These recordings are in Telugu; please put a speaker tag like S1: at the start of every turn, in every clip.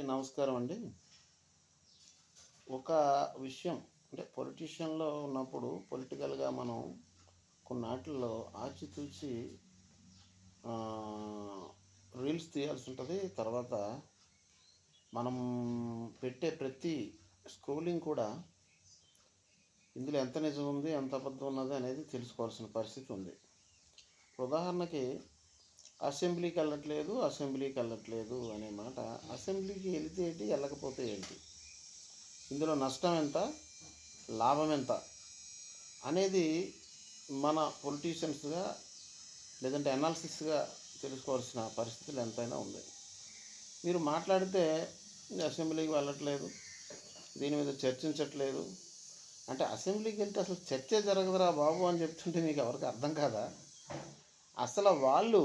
S1: నమస్కారం అండి. ఒక విషయం అంటే పొలిటీషియన్‌లో ఉన్నప్పుడు పొలిటికల్‌గా మనం కొన్నాటిల్లో ఆచితూచి ఆహ్, రీల్స్ తీయాల్సి ఉంటది. తర్వాత మనం పెట్టే ప్రతి స్క్రోలింగ్ కూడా ఇందులో ఎంత నిజం ఉంది, ఎంత అబద్ధం ఉన్నది అనేది తెలుసుకోవాల్సిన పరిస్థితి ఉంది. ఉదాహరణకి అసెంబ్లీకి వెళ్ళట్లేదు అనే మాట. అసెంబ్లీకి వెళితే ఏంటి, వెళ్ళకపోతే ఏంటి? ఇందులో నష్టం ఎంత, లాభం ఎంత అనేది మన పొలిటీషియన్స్గా లేదంటే అనాలిసిస్గా తెలుసుకోవాల్సిన పరిస్థితులు ఎంతైనా ఉంది. మీరు మాట్లాడితే అసెంబ్లీకి వెళ్ళట్లేదు, దీని మీద చర్చించట్లేదు అంటే అసెంబ్లీకి వెళ్తే అసలు చర్చే జరగదురా బాబు అని చెప్తుంటే మీకు ఎవరికి అర్థం కాదా? అసలు వాళ్ళు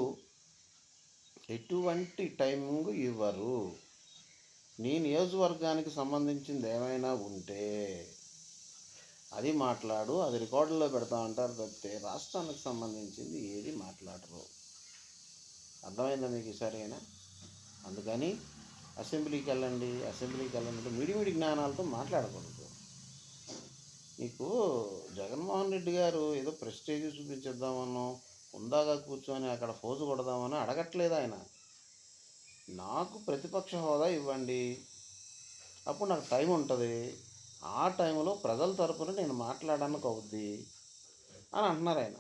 S1: ఎటువంటి టైమింగ్ ఇవ్వరు. నీ నియోజకవర్గానికి సంబంధించింది ఏమైనా ఉంటే అది మాట్లాడు, అది రికార్డుల్లో పెడతా అంటారు తప్పితే రాష్ట్రానికి సంబంధించింది ఏది మాట్లాడరు. అర్థమైందా మీకు ఈసారి అయినా? అందుకని అసెంబ్లీకి వెళ్ళండి అంటే మిడిమిడి జ్ఞానాలతో మాట్లాడకూడదు. మీకు జగన్మోహన్ రెడ్డి గారు ఏదో ప్రెస్టేజ్ చూపించేద్దామనో, ఉందాగా కూర్చొని అక్కడ ఫోజు కొడదామని అడగట్లేదు ఆయన. నాకు ప్రతిపక్ష హోదా ఇవ్వండి, అప్పుడు నాకు టైం ఉంటుంది, ఆ టైంలో ప్రజల తరపున నేను మాట్లాడడానికి అవుద్ది అని అంటున్నారు ఆయన.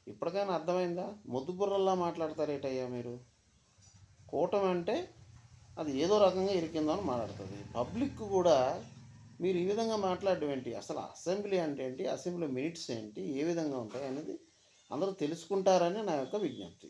S1: ఇప్పటికైనా అర్థమైందా? మొద్దుబుర్రల్లా మాట్లాడతారేటయ్యా మీరు? కూటమి అంటే అది ఏదో రకంగా ఇరికిందని మాట్లాడుతుంది. పబ్లిక్ కూడా మీరు ఈ విధంగా మాట్లాడడం ఏంటి? అసలు అసెంబ్లీ అంటే ఏంటి, అసెంబ్లీ మినిట్స్ ఏంటి, ఏ విధంగా ఉంటాయి అనేది అందరూ తెలుసుకుంటారని నా యొక్క విజ్ఞప్తి.